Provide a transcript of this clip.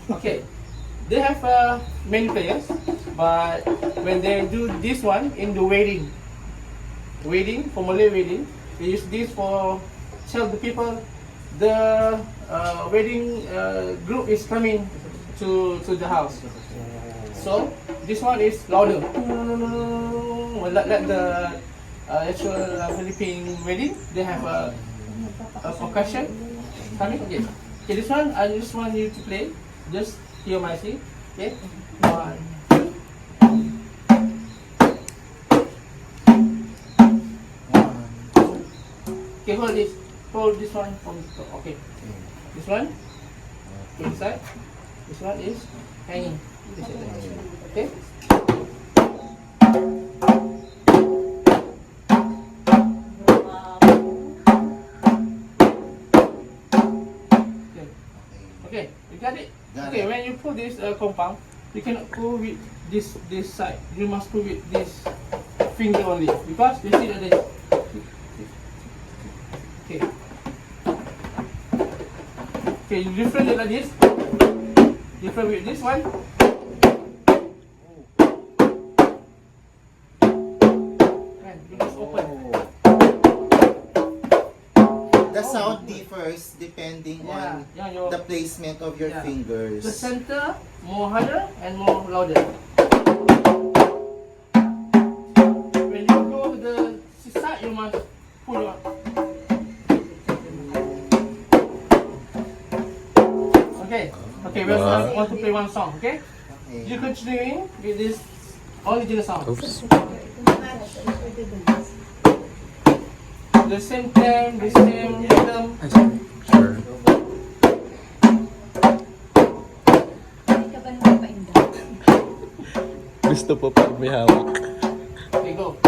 Okay, they have many players, but when they do this one in the wedding, for Malay wedding, they use this for tell the people the wedding group is coming to the house. So this one is louder. Like the actual Philippine wedding, they have a percussion coming. Okay. Okay, this one I just want you to play. Just hear my sing. Okay. 1, 2. Okay, hold this. Hold this one from the top. Okay. This one. Inside. This one is hanging. Okay. Okay, you got it? Okay, when you pull this compound, you cannot pull with this side. You must pull with this finger only. Because you see that this. Okay. Okay, you different like this. Different with this one. And you just open. The sound differs depending on your, the placement of your fingers. The center more harder and more louder. When you go to the side, you must pull out. Okay. Okay, we want to play one song. Okay. You continuing with this original song. Oops. The same time, the same rhythm. Sure. Hindi ka ba napapainda? Gusto po pag may hawak. Okay, go.